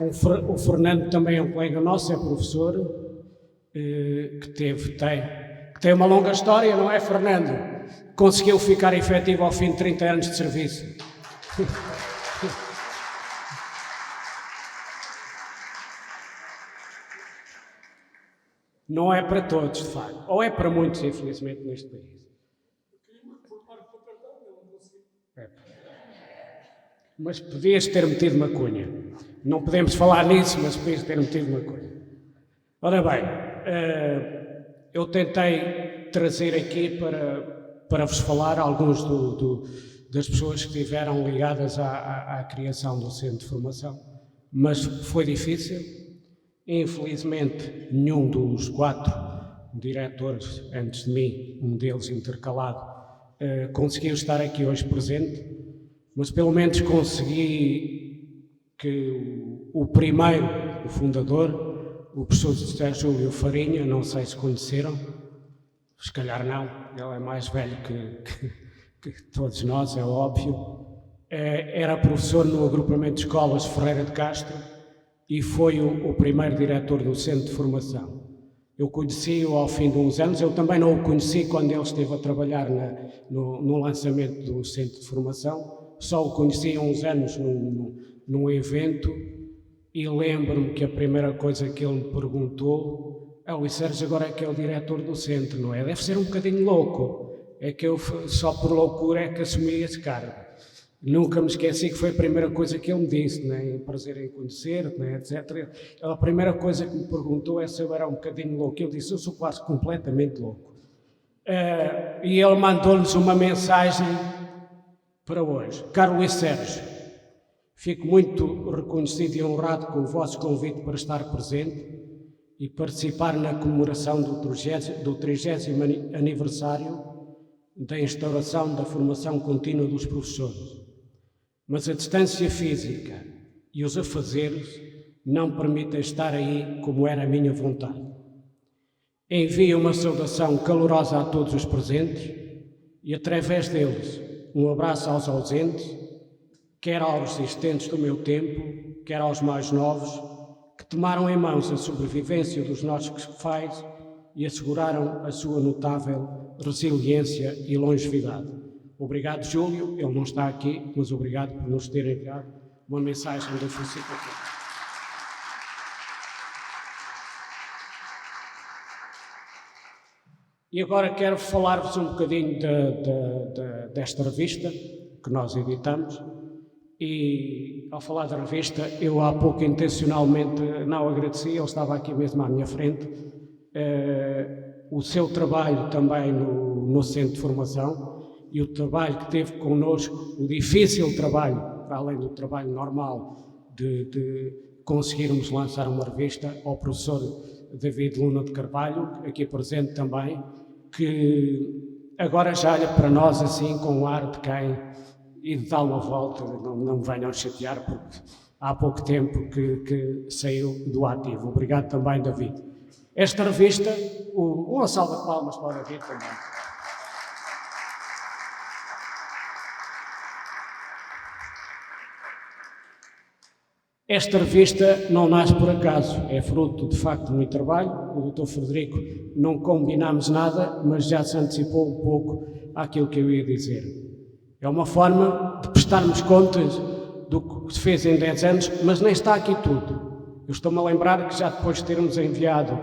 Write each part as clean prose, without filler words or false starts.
O Fernando também é um colega nosso, é professor, que tem uma longa história, não é, Fernando? Conseguiu ficar efetivo ao fim de 30 anos de serviço. Não é para todos, de facto. Ou é para muitos, infelizmente, neste país. Mas podias ter metido maconha. Não podemos falar nisso, mas podias ter metido maconha. Ora bem, eu tentei trazer aqui para vos falar alguns das pessoas que estiveram ligadas à criação do Centro de Formação, mas foi difícil. Infelizmente, nenhum dos 4 diretores antes de mim, um deles intercalado, conseguiu estar aqui hoje presente, mas pelo menos consegui que o primeiro, o fundador, o professor José Júlio Farinha, não sei se conheceram, se calhar não, ele é mais velho que todos nós, é óbvio, era professor no agrupamento de escolas Ferreira de Castro e foi o primeiro diretor do Centro de Formação. Eu conheci-o ao fim de uns anos, eu também não o conheci quando ele esteve a trabalhar no lançamento do Centro de Formação, só o conheci há uns anos num evento e lembro-me que a primeira coisa que ele me perguntou o Sérgio agora é que é o diretor do centro, não é? Deve ser um bocadinho louco, é que eu só por loucura é que assumi esse cargo. Nunca me esqueci que foi a primeira coisa que ele me disse, né? Prazer em conhecer, né? etc. A primeira coisa que me perguntou é se eu era um bocadinho louco. Eu disse, eu sou quase completamente louco. E ele mandou-nos uma mensagem para hoje. Caro Luís Sérgio, fico muito reconhecido e honrado com o vosso convite para estar presente e participar na comemoração do 30º aniversário da instauração da formação contínua dos professores. Mas a distância física e os afazeres não permitem estar aí como era a minha vontade. Envio uma saudação calorosa a todos os presentes e, através deles, um abraço aos ausentes, quer aos existentes do meu tempo, quer aos mais novos, que tomaram em mãos a sobrevivência dos nossos pais e asseguraram a sua notável resiliência e longevidade. Obrigado, Júlio, ele não está aqui, mas obrigado por nos ter enviado uma mensagem de felicitação. E agora quero falar-vos um bocadinho desta revista que nós editamos. E, ao falar da revista, eu há pouco intencionalmente não agradeci, ele estava aqui mesmo à minha frente, o seu trabalho também no Centro de Formação e o trabalho que teve connosco, o difícil trabalho, para além do trabalho normal de conseguirmos lançar uma revista, ao professor David Luna de Carvalho, aqui presente também, que agora já olha para nós assim com um ar de quem e de dar uma volta, não me venham chatear, porque há pouco tempo que saiu do ativo. Obrigado também, David. Esta revista, uma salva de palmas para o David também. Esta revista não nasce por acaso, é fruto, de facto, de muito trabalho. O Dr. Frederico, não combinámos nada, mas já se antecipou um pouco àquilo que eu ia dizer. É uma forma de prestarmos contas do que se fez em 10 anos, mas nem está aqui tudo. Eu estou-me a lembrar que já depois de termos enviado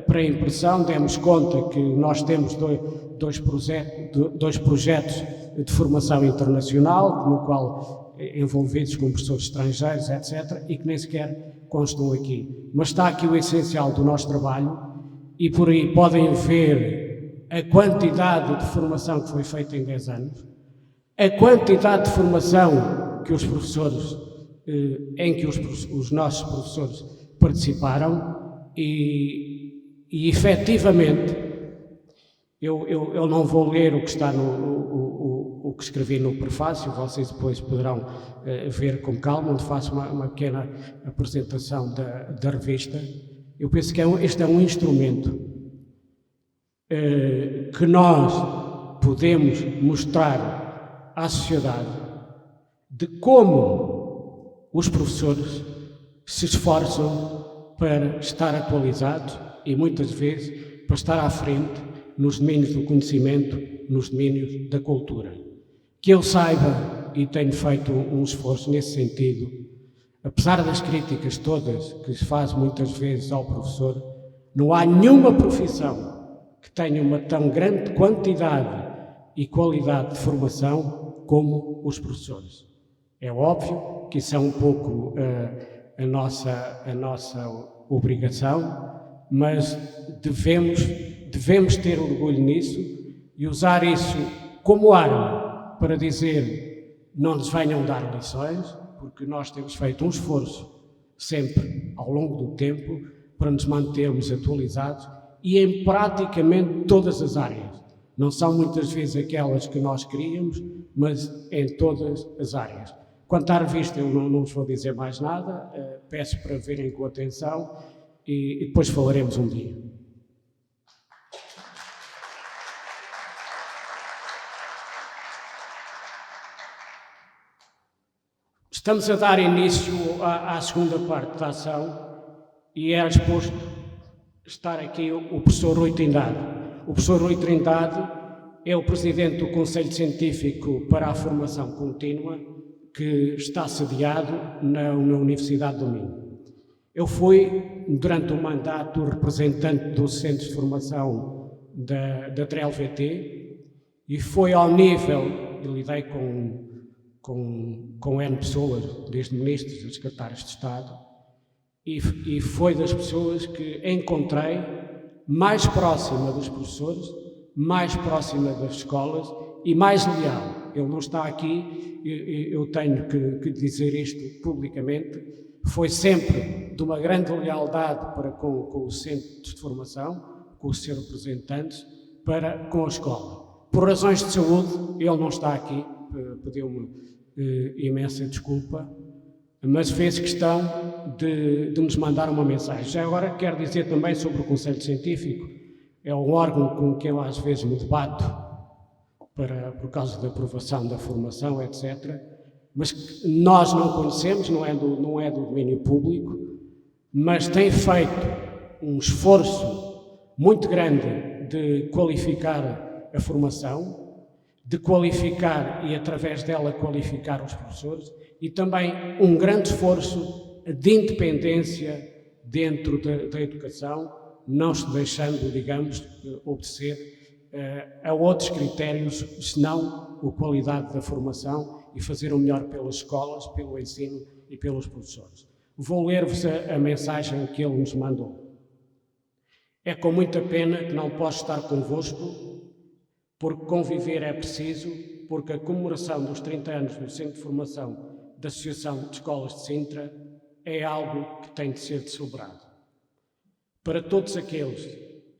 para a impressão, demos conta que nós temos dois projetos de formação internacional, no qual envolvidos com professores estrangeiros, etc., e que nem sequer constam aqui. Mas está aqui o essencial do nosso trabalho e por aí podem ver a quantidade de formação que foi feita em 10 anos, a quantidade de formação que os professores, em que os nossos professores participaram e efetivamente, eu não vou ler o que está o que escrevi no prefácio, vocês depois poderão ver com calma, onde faço uma pequena apresentação da revista. Eu penso que este é um instrumento que nós podemos mostrar à sociedade de como os professores se esforçam para estar atualizados e, muitas vezes, para estar à frente nos domínios do conhecimento, nos domínios da cultura. Que eu saiba, e tenho feito um esforço nesse sentido, apesar das críticas todas que se faz muitas vezes ao professor, não há nenhuma profissão que tenha uma tão grande quantidade e qualidade de formação como os professores. É óbvio que isso é um pouco a nossa obrigação, mas devemos ter orgulho nisso e usar isso como arma para dizer não nos venham dar lições, porque nós temos feito um esforço sempre ao longo do tempo para nos mantermos atualizados e em praticamente todas as áreas. Não são muitas vezes aquelas que nós queríamos, mas em todas as áreas. Quanto à revista, eu não vos vou dizer mais nada, peço para verem com atenção e depois falaremos um dia. Estamos a dar início à segunda parte da ação e é exposto estar aqui o professor Rui Trindade. O professor Rui Trindade é o presidente do Conselho Científico para a Formação Contínua, que está sediado na Universidade do Minho. Eu fui, durante o mandato, representante dos centros de formação da TRELVT e foi ao nível, eu lidei com N pessoas, desde ministros a secretários de Estado, e foi das pessoas que encontrei mais próxima dos professores, mais próxima das escolas e mais leal. Ele não está aqui, eu tenho que dizer isto publicamente, foi sempre de uma grande lealdade para com os centros de formação, com os seus representantes, para com a escola. Por razões de saúde, ele não está aqui, pediu-me imensa desculpa, mas fez questão de nos mandar uma mensagem. Já agora quero dizer também sobre o Conselho Científico, é um órgão com que eu às vezes me debato por causa da aprovação da formação, etc., mas que nós não conhecemos, não é do domínio público, mas tem feito um esforço muito grande de qualificar a formação, de qualificar e, através dela, qualificar os professores, e também um grande esforço de independência dentro da educação, não se deixando, digamos, obedecer a outros critérios, senão a qualidade da formação e fazer o melhor pelas escolas, pelo ensino e pelos professores. Vou ler-vos a mensagem que ele nos mandou. É com muita pena que não posso estar convosco, porque conviver é preciso, porque a comemoração dos 30 anos do Centro de Formação da Associação de Escolas de Sintra é algo que tem de ser celebrado. Para todos aqueles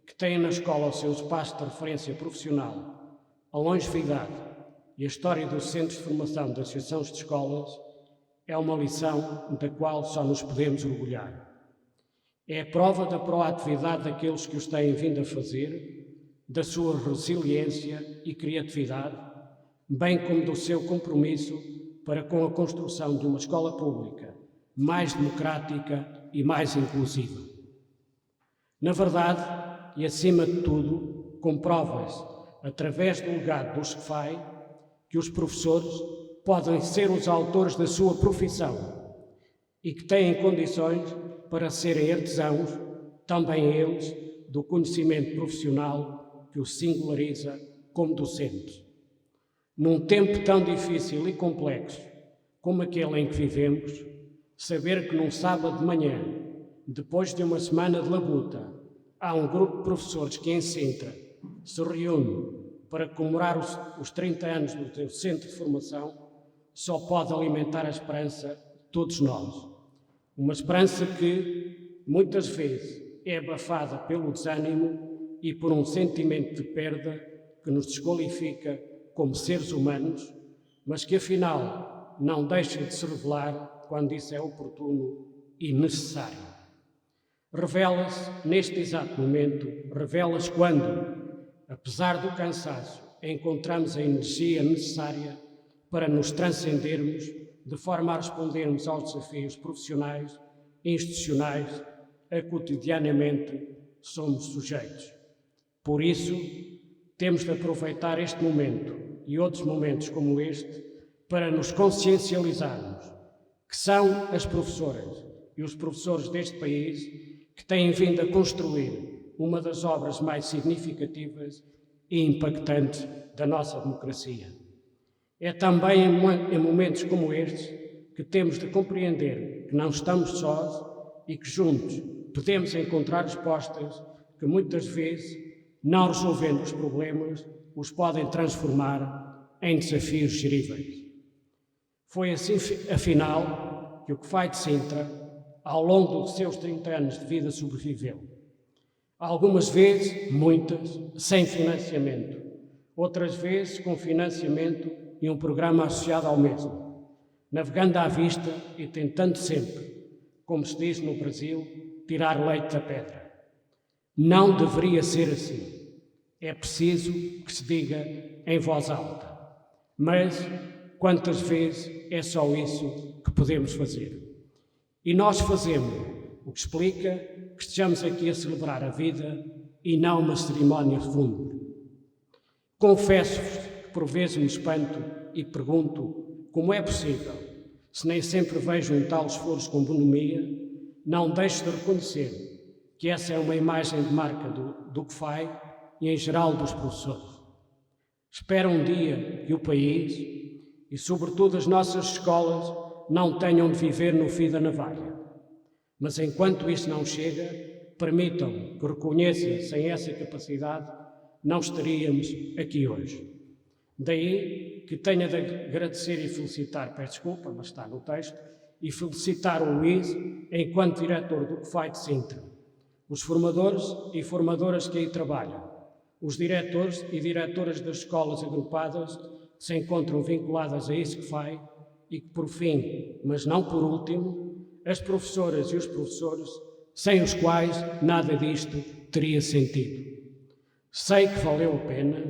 que têm na escola o seu espaço de referência profissional, a longevidade e a história dos Centros de Formação das Associações de Escolas, é uma lição da qual só nos podemos orgulhar. É a prova da proatividade daqueles que os têm vindo a fazer, da sua resiliência e criatividade, bem como do seu compromisso para com a construção de uma escola pública mais democrática e mais inclusiva. Na verdade, e acima de tudo, comprova-se, através do legado dos CFAI, que os professores podem ser os autores da sua profissão e que têm condições para serem artesãos, também eles, do conhecimento profissional que os singulariza como docentes. Num tempo tão difícil e complexo como aquele em que vivemos, saber que num sábado de manhã, depois de uma semana de labuta, há um grupo de professores que em Sintra se reúne para comemorar os 30 anos do seu centro de formação, só pode alimentar a esperança de todos nós. Uma esperança que, muitas vezes, é abafada pelo desânimo e por um sentimento de perda que nos desqualifica como seres humanos, mas que, afinal, não deixa de se revelar quando isso é oportuno e necessário. Revela-se, neste exato momento, revela-se quando, apesar do cansaço, encontramos a energia necessária para nos transcendermos, de forma a respondermos aos desafios profissionais institucionais a cotidianamente somos sujeitos. Por isso, temos de aproveitar este momento e outros momentos como este para nos consciencializarmos que são as professoras e os professores deste país que têm vindo a construir uma das obras mais significativas e impactantes da nossa democracia. É também em momentos como estes que temos de compreender que não estamos sós e que juntos podemos encontrar respostas que muitas vezes, não resolvendo os problemas, os podem transformar em desafios geríveis. Foi assim, afinal, que o CFAI de Sintra, ao longo dos seus 30 anos de vida, sobreviveu. Algumas vezes, muitas, sem financiamento. Outras vezes, com financiamento e um programa associado ao mesmo. Navegando à vista e tentando sempre, como se diz no Brasil, tirar leite da pedra. Não deveria ser assim. É preciso que se diga em voz alta. Mas, quantas vezes é só isso que podemos fazer? E nós fazemos, o que explica que estejamos aqui a celebrar a vida e não uma cerimónia fúnebre. Confesso-vos que por vezes me espanto e pergunto como é possível, se nem sempre vejo um tal esforço com bonomia, não deixo de reconhecer que essa é uma imagem de marca do CFAI e em geral dos professores. Espero um dia que o país e sobretudo as nossas escolas não tenham de viver no fio da navalha. Mas enquanto isso não chega, permitam que reconheça, sem essa capacidade, não estaríamos aqui hoje. Daí que tenha de agradecer e felicitar, peço desculpa, mas está no texto, e felicitar o Luís enquanto diretor do CFAI de Sintra, os formadores e formadoras que aí trabalham, os diretores e diretoras das escolas agrupadas que se encontram vinculadas a esse CFAI e que, por fim, mas não por último, as professoras e os professores, sem os quais nada disto teria sentido. Sei que valeu a pena,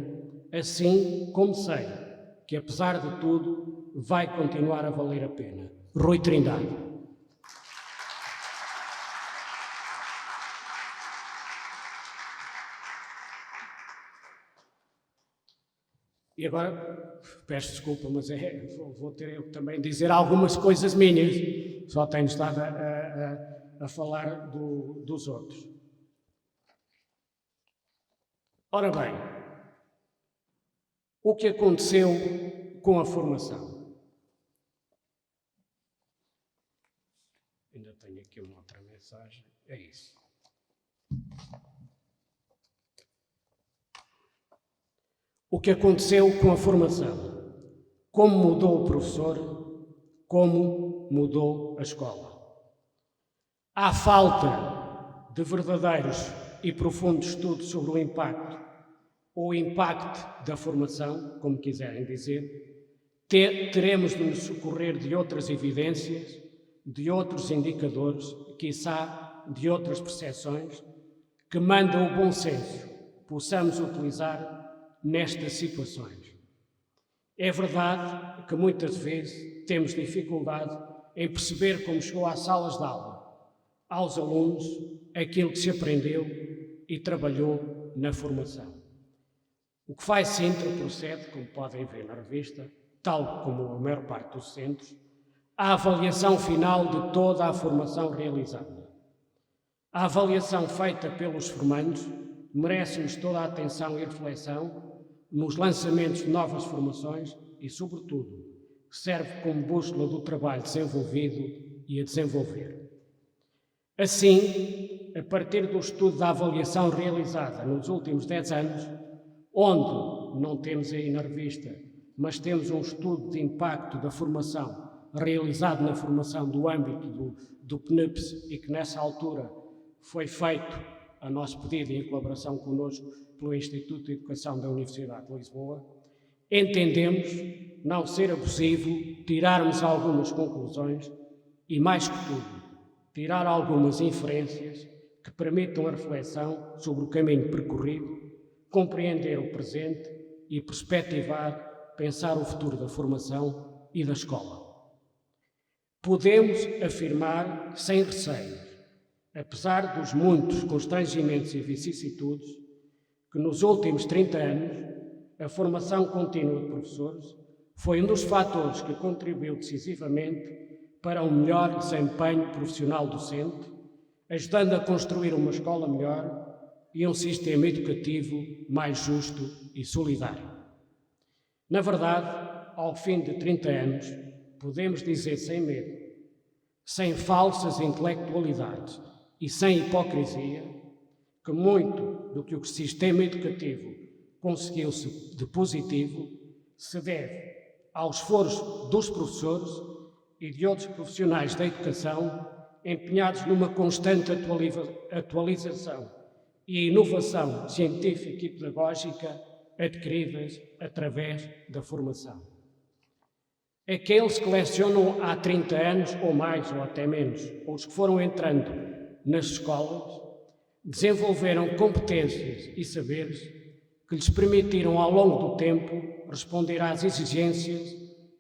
assim como sei que, apesar de tudo, vai continuar a valer a pena. Rui Trindade. E agora, peço desculpa, mas vou ter eu também dizer algumas coisas minhas. Só tenho estado a falar dos outros. Ora bem, o que aconteceu com a formação? Ainda tenho aqui uma outra mensagem. É isso. O que aconteceu com a formação? Como mudou o professor? Como mudou a escola? Há falta de verdadeiros e profundos estudos sobre o impacto, ou o impacto da formação, como quiserem dizer. Teremos de nos socorrer de outras evidências, de outros indicadores, quiçá de outras percepções, que mandam o bom senso possamos utilizar nestas situações. É verdade que muitas vezes temos dificuldade em perceber como chegou às salas de aula, aos alunos, aquilo que se aprendeu e trabalhou na formação. O CFAI Sintra procede, como podem ver na revista, tal como a maior parte dos centros, à avaliação final de toda a formação realizada. A avaliação feita pelos formandos merece-nos toda a atenção e reflexão nos lançamentos de novas formações e, sobretudo, serve como bússola do trabalho desenvolvido e a desenvolver. Assim, a partir do estudo da avaliação realizada nos últimos 10 anos, onde não temos aí na revista, mas temos um estudo de impacto da formação realizado na formação do âmbito do PNUPS e que nessa altura foi feito a nosso pedido e em colaboração connosco pelo Instituto de Educação da Universidade de Lisboa, entendemos não ser abusivo tirarmos algumas conclusões e, mais que tudo, tirar algumas inferências que permitam a reflexão sobre o caminho percorrido, compreender o presente e perspectivar, pensar o futuro da formação e da escola. podemos afirmar sem receios, apesar dos muitos constrangimentos e vicissitudes, que nos últimos 30 anos a formação contínua de professores foi um dos fatores que contribuiu decisivamente para um melhor desempenho profissional docente, ajudando a construir uma escola melhor e um sistema educativo mais justo e solidário. Na verdade, ao fim de 30 anos, podemos dizer sem medo, sem falsas intelectualidades e sem hipocrisia, que muito do que o sistema educativo conseguiu-se de positivo se deve ao esforço dos professores e de outros profissionais da educação empenhados numa constante atualização e inovação científica e pedagógica adquiridas através da formação. Aqueles que lecionam há 30 anos ou mais, ou até menos, ou os que foram entrando nas escolas, desenvolveram competências e saberes que lhes permitiram, ao longo do tempo, responder às exigências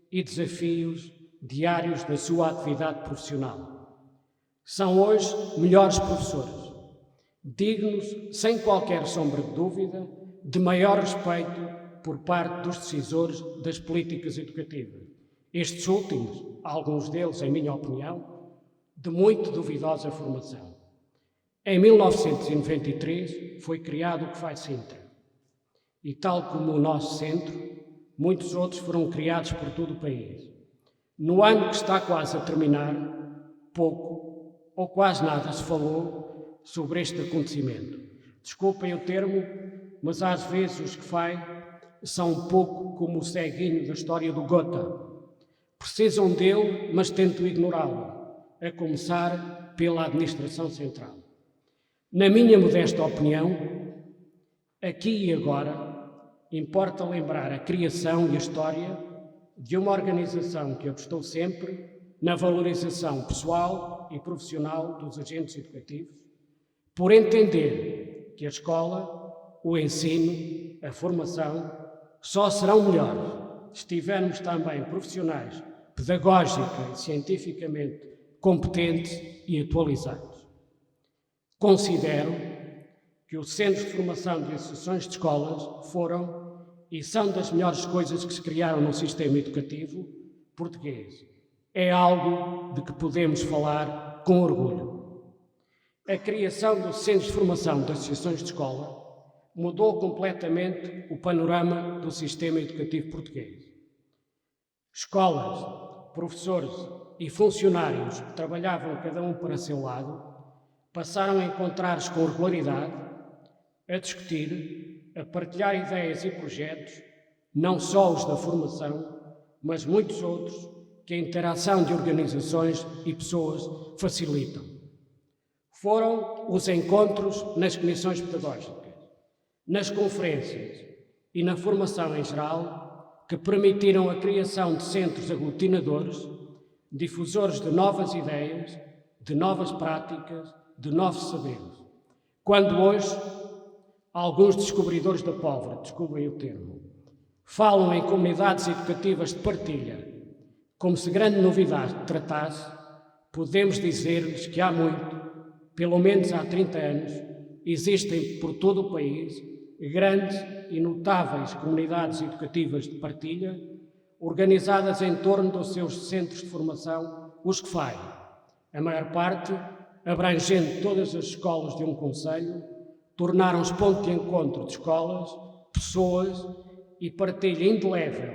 e desafios diários da sua atividade profissional. São hoje melhores professores, dignos, sem qualquer sombra de dúvida, de maior respeito por parte dos decisores das políticas educativas. Estes últimos, alguns deles, em minha opinião, de muito duvidosa formação. Em 1993 foi criado o CFAI Sintra e, tal como o nosso centro, muitos outros foram criados por todo o país. No ano que está quase a terminar, pouco ou quase nada se falou sobre este acontecimento. Desculpem o termo, mas às vezes os CFAI são um pouco como o ceguinho da história do Gotha. Precisam dele, mas tentam ignorá-lo, a começar pela administração central. Na minha modesta opinião, aqui e agora, importa lembrar a criação e a história de uma organização que apostou sempre na valorização pessoal e profissional dos agentes educativos, por entender que a escola, o ensino, a formação, só serão melhores se tivermos também profissionais pedagógica e cientificamente competentes e atualizados. Considero que os centros de formação de associações de escolas foram e são das melhores coisas que se criaram no sistema educativo português. É algo de que podemos falar com orgulho. A criação dos centros de formação de associações de escola mudou completamente o panorama do sistema educativo português. Escolas, professores e funcionários que trabalhavam cada um para seu lado passaram a encontrar-se com regularidade, a discutir, a partilhar ideias e projetos, não só os da formação, mas muitos outros que a interação de organizações e pessoas facilitam. Foram os encontros nas comissões pedagógicas, nas conferências e na formação em geral que permitiram a criação de centros aglutinadores, difusores de novas ideias, de novas práticas, de novos saberes. Quando hoje, alguns descobridores da pólvora, desculpem o termo, falam em comunidades educativas de partilha, como se grande novidade tratasse, podemos dizer-lhes que há muito, pelo menos há 30 anos, existem por todo o país grandes e notáveis comunidades educativas de partilha, organizadas em torno dos seus centros de formação, os CFAI. A maior parte, abrangendo todas as escolas de um concelho, tornaram-se ponto de encontro de escolas, pessoas e partilha indelével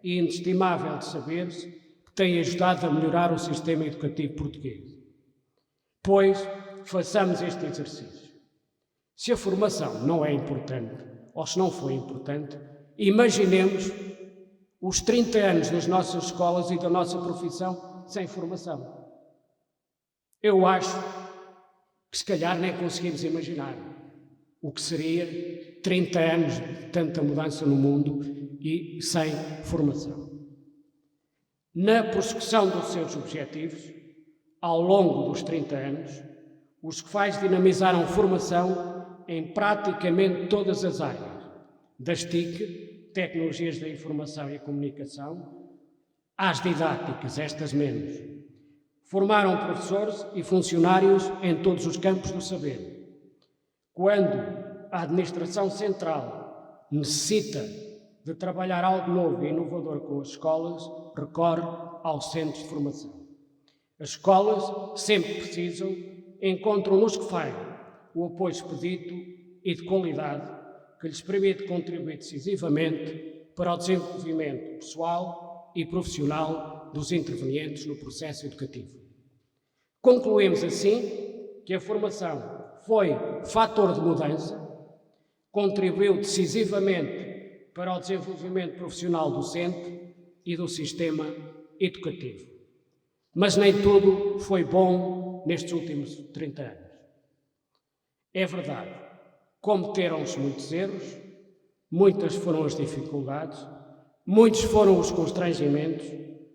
e inestimável de saberes que têm ajudado a melhorar o sistema educativo português. Pois, façamos este exercício. Se a formação não é importante, ou se não foi importante, imaginemos os 30 anos das nossas escolas e da nossa profissão sem formação. Eu acho que se calhar nem conseguimos imaginar o que seria 30 anos de tanta mudança no mundo e sem formação. Na prossecução dos seus objetivos, ao longo dos 30 anos, os CFAIs dinamizaram formação em praticamente todas as áreas, das TIC, Tecnologias da Informação e Comunicação, às didáticas, estas menos, Formaram professores e funcionários em todos os campos do saber. Quando a administração central necessita de trabalhar algo novo e inovador com as escolas, recorre aos centros de formação. As escolas, sempre que precisam, encontram nos que fazem o apoio expedito e de qualidade que lhes permite contribuir decisivamente para o desenvolvimento pessoal e profissional dos intervenientes no processo educativo. Concluímos assim que a formação foi fator de mudança, contribuiu decisivamente para o desenvolvimento profissional docente e do sistema educativo. Mas nem tudo foi bom nestes últimos 30 anos. É verdade, cometeram-se muitos erros, muitas foram as dificuldades, muitos foram os constrangimentos,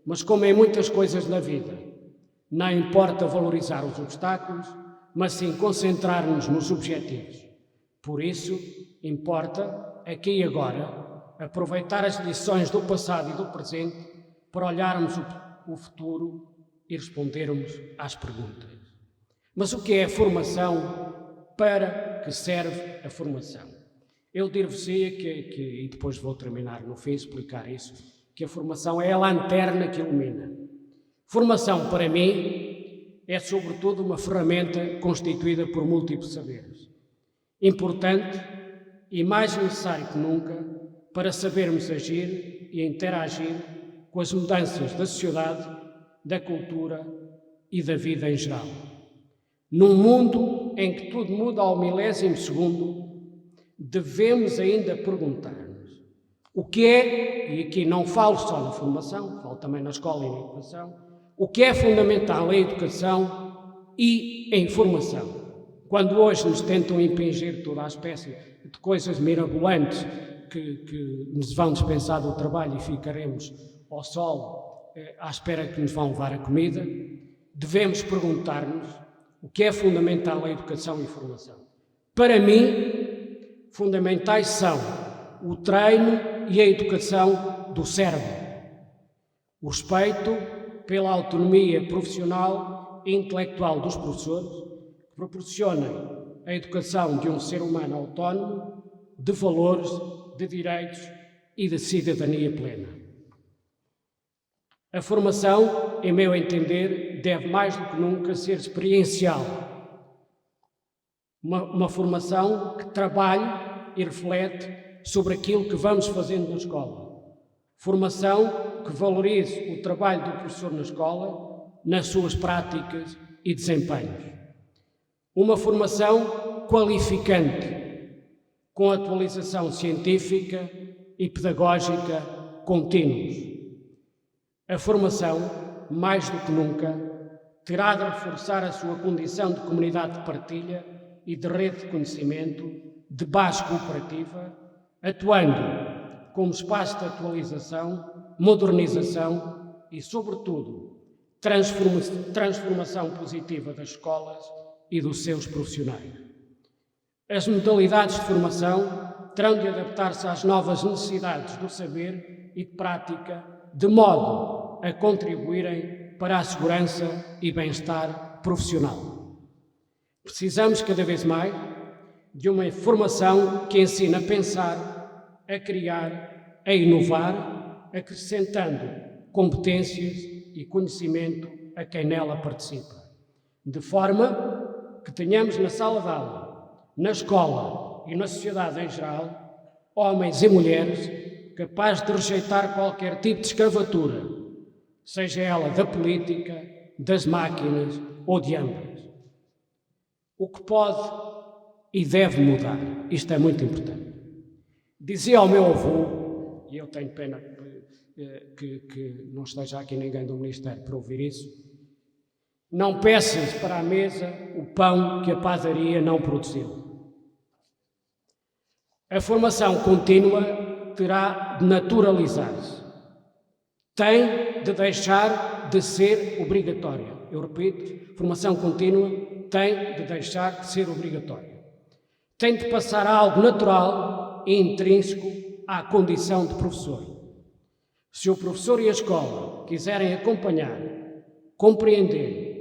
mas como em muitas coisas na vida, não importa valorizar os obstáculos, mas sim concentrar-nos nos objetivos. Por isso, importa, aqui e agora, aproveitar as lições do passado e do presente para olharmos o futuro e respondermos às perguntas. Mas o que é a formação? Para que serve a formação? Eu dir-vos-ia que, e depois vou terminar no fim, explicar isso, que a formação é a lanterna que ilumina. Formação, para mim, é sobretudo uma ferramenta constituída por múltiplos saberes. Importante e mais necessário que nunca para sabermos agir e interagir com as mudanças da sociedade, da cultura e da vida em geral. Num mundo em que tudo muda ao milésimo segundo, devemos ainda perguntar-nos o que é, e aqui não falo só na formação, falo também na escola e na educação, o que é fundamental em educação e em formação. Quando hoje nos tentam impingir toda a espécie de coisas mirabolantes que nos vão dispensar do trabalho e ficaremos ao sol à espera que nos vão levar a comida, devemos perguntar-nos o que é fundamental em educação e formação. Para mim, fundamentais são o treino e a educação do cérebro, o respeito pela autonomia profissional e intelectual dos professores, que proporcionem a educação de um ser humano autónomo, de valores, de direitos e de cidadania plena. A formação, em meu entender, deve mais do que nunca ser experiencial. Uma formação que trabalhe e reflete sobre aquilo que vamos fazendo na escola. Formação que valorize o trabalho do professor na escola, nas suas práticas e desempenhos. Uma formação qualificante, com atualização científica e pedagógica contínuos. A formação, mais do que nunca, terá de reforçar a sua condição de comunidade de partilha e de rede de conhecimento, de base cooperativa, atuando como espaço de atualização, modernização e, sobretudo, transformação positiva das escolas e dos seus profissionais. As modalidades de formação terão de adaptar-se às novas necessidades do saber e de prática, de modo a contribuírem para a segurança e bem-estar profissional. Precisamos cada vez mais de uma formação que ensine a pensar, a criar, a inovar, acrescentando competências e conhecimento a quem nela participa, de forma que tenhamos na sala de aula, na escola e na sociedade em geral, homens e mulheres capazes de rejeitar qualquer tipo de escravatura, seja ela da política, das máquinas ou de ambas. O que pode e deve mudar, isto é muito importante. Dizia ao meu avô, e eu tenho pena que não esteja aqui ninguém do Ministério para ouvir isso, não peças para a mesa o pão que a padaria não produziu. A formação contínua terá de naturalizar-se. Tem de deixar de ser obrigatória. Eu repito, formação contínua tem de deixar de ser obrigatória. Tem de passar a algo natural e intrínseco à condição de professor. Se o professor e a escola quiserem acompanhar, compreender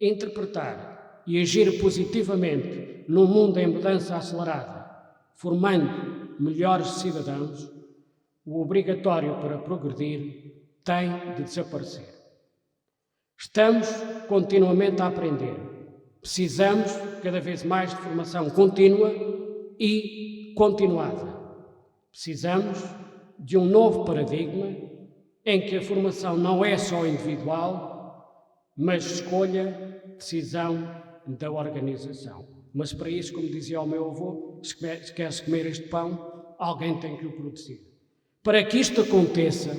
interpretar e agir positivamente num mundo em mudança acelerada, formando melhores cidadãos, o obrigatório para progredir tem de desaparecer. Estamos continuamente a aprender. Precisamos cada vez mais de formação contínua e continuada. Precisamos de um novo paradigma em que a formação não é só individual, mas escolha, decisão da organização. Mas para isso, como dizia o meu avô, se queres comer este pão, alguém tem que o produzir. Para que isto aconteça,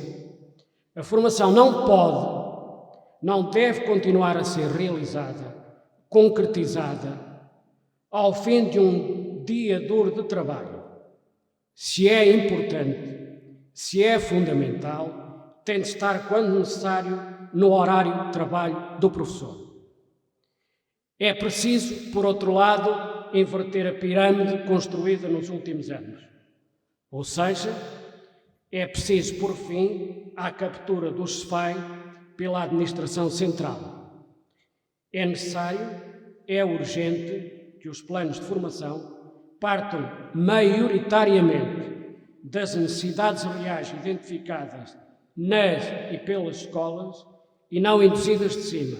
a formação não pode, não deve continuar a ser realizada, concretizada, ao fim de um dia duro de trabalho. Se é importante, se é fundamental, tem de estar, quando necessário, no horário de trabalho do professor. É preciso, por outro lado, inverter a pirâmide construída nos últimos anos. Ou seja, é preciso pôr fim à captura do SFAI pela administração central. É necessário, é urgente que os planos de formação partam maioritariamente das necessidades reais identificadas nas e pelas escolas e não induzidas de cima,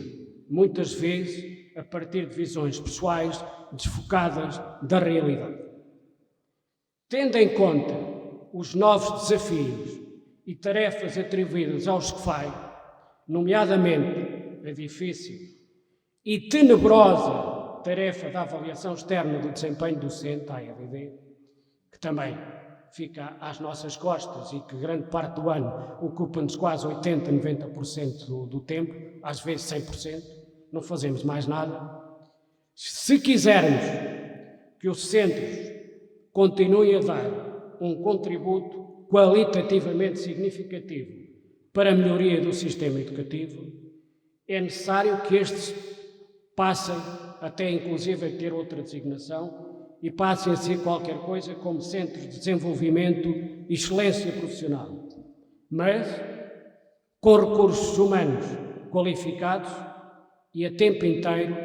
muitas vezes a partir de visões pessoais desfocadas da realidade. Tendo em conta os novos desafios e tarefas atribuídas aos SFAI, nomeadamente a difícil e tenebrosa tarefa da avaliação externa do desempenho docente, a EDD, que também fica às nossas costas e que grande parte do ano ocupa-nos quase 80%, 90% do tempo, às vezes 100%, não fazemos mais nada. Se quisermos que os centros continuem a dar um contributo qualitativamente significativo para a melhoria do sistema educativo, é necessário que estes passem até inclusive a ter outra designação e passem a ser qualquer coisa como centros de desenvolvimento e excelência profissional, mas com recursos humanos qualificados e a tempo inteiro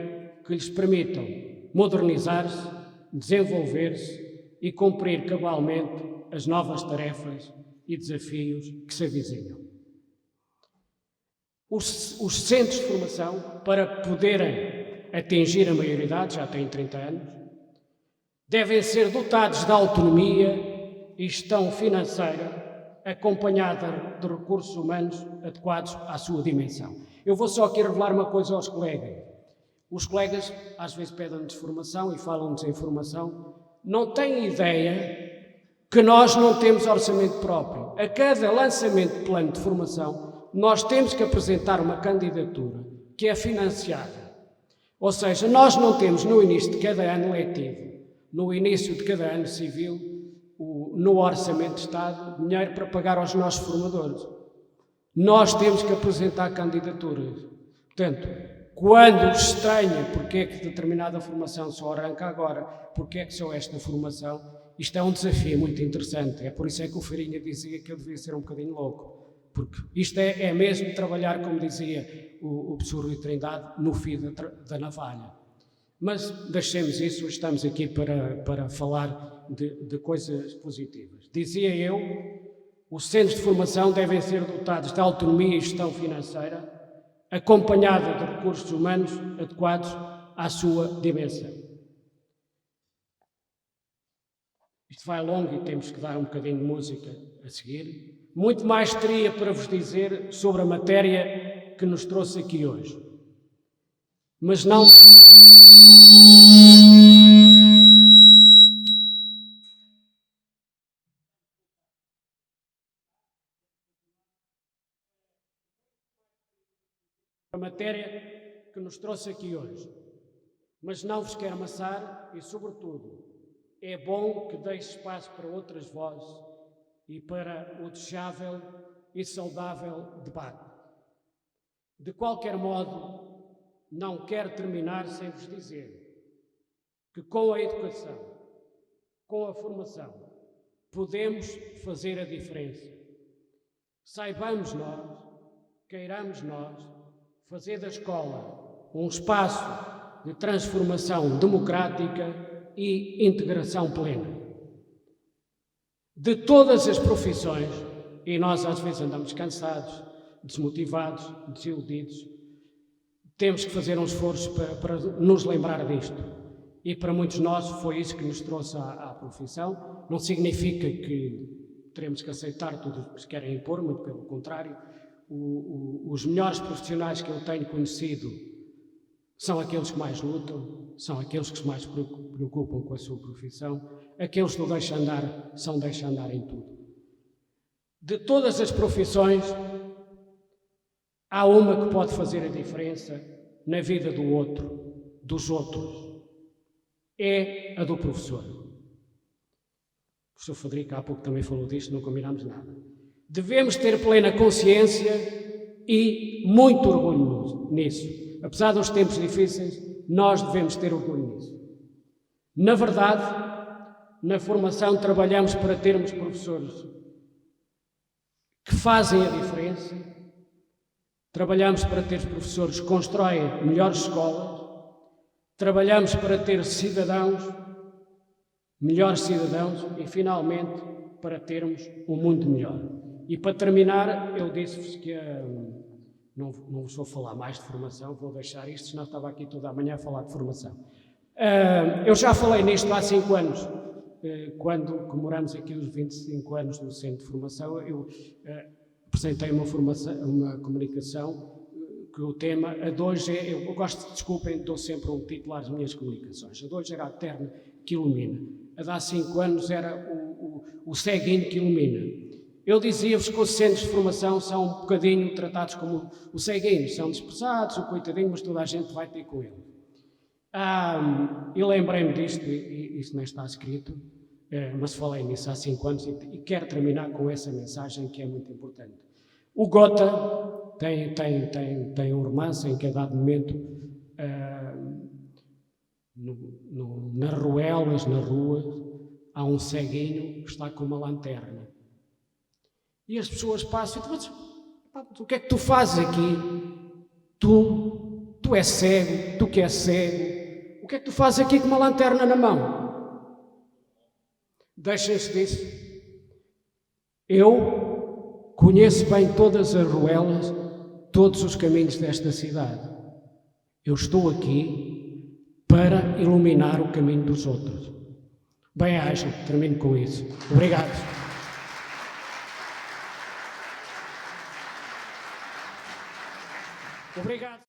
que lhes permitam modernizar-se, desenvolver-se e cumprir cabalmente as novas tarefas e desafios que se avizinham. Os centros de formação, para poderem atingir a maioridade, já têm 30 anos, devem ser dotados de autonomia e gestão financeira acompanhada de recursos humanos adequados à sua dimensão. Eu vou só aqui revelar uma coisa aos colegas. Os colegas às vezes pedem-nos formação e falam-nos em formação, não têm ideia que nós não temos orçamento próprio. A cada lançamento de plano de formação, nós temos que apresentar uma candidatura que é financiada. Ou seja, nós não temos no início de cada ano letivo, no início de cada ano civil, no Orçamento de Estado, dinheiro para pagar aos nossos formadores. Nós temos que apresentar candidaturas. Portanto, quando se estranha porque é que determinada formação só arranca agora, porque é que só esta formação, isto é um desafio muito interessante. É por isso é que o Farinha dizia que eu devia ser um bocadinho louco. Porque isto é mesmo trabalhar, como dizia o professor Rui Trindade, no fio da navalha. Mas deixemos isso, estamos aqui para falar de coisas positivas. Dizia eu, os centros de formação devem ser dotados de autonomia e gestão financeira, acompanhada de recursos humanos adequados à sua dimensão. Isto vai longo e temos que dar um bocadinho de música a seguir. Muito mais teria para vos dizer sobre a matéria que nos trouxe aqui hoje. Mas não... A matéria que nos trouxe aqui hoje. Mas não vos quero amassar e, sobretudo, é bom que deixe espaço para outras vozes e para o desejável e saudável debate. De qualquer modo, não quero terminar sem vos dizer que com a educação, com a formação, podemos fazer a diferença. Saibamos nós, queiramos nós, fazer da escola um espaço de transformação democrática e integração plena. De todas as profissões, e nós às vezes andamos cansados, desmotivados, desiludidos, temos que fazer um esforço para nos lembrar disto. E para muitos de nós foi isso que nos trouxe à profissão. Não significa que teremos que aceitar tudo o que nos querem impor, muito pelo contrário. Os melhores profissionais que eu tenho conhecido são aqueles que mais lutam, são aqueles que mais se preocupam com a sua profissão, aqueles que não deixam andar, são deixam andar em tudo. De todas as profissões, há uma que pode fazer a diferença na vida do outro, dos outros. É a do professor. O professor Frederico há pouco também falou disto, não combinámos nada. Devemos ter plena consciência e muito orgulho nisso. Apesar dos tempos difíceis, nós devemos ter orgulho nisso. Na verdade, na formação trabalhamos para termos professores que fazem a diferença. Trabalhamos para ter professores que constroem melhores escolas. Trabalhamos para ter cidadãos, melhores cidadãos e, finalmente, para termos um mundo melhor. E para terminar, eu disse-vos que não vos vou falar mais de formação, vou deixar isto, senão estava aqui toda a manhã a falar de formação. Eu já falei nisto há 5 anos, quando comemoramos aqui os 25 anos do Centro de Formação, eu apresentei uma comunicação que o tema, a de hoje é, eu gosto, desculpem, dou sempre um titular às minhas comunicações, a de hoje era a Terna que ilumina, a de há 5 anos era o ceguinho que ilumina. Eu dizia-vos que os centros de formação são um bocadinho tratados como o ceguinho, são desprezados, o coitadinho, mas toda a gente vai ter com ele. Eu lembrei-me disto, e isso não está escrito, mas falei nisso há 5 anos e quero terminar com essa mensagem que é muito importante. O Gota tem um romance em que a dado momento, nas ruelas, na rua, há um ceguinho que está com uma lanterna. E as pessoas passam e dizem, mas o que é que tu fazes aqui? Tu és cego, tu que és cego, o que é que tu fazes aqui com uma lanterna na mão? Deixem-se disso. Eu conheço bem todas as ruelas, todos os caminhos desta cidade. Eu estou aqui para iluminar o caminho dos outros. Bem-ajam, termino com isso. Obrigado. Obrigado.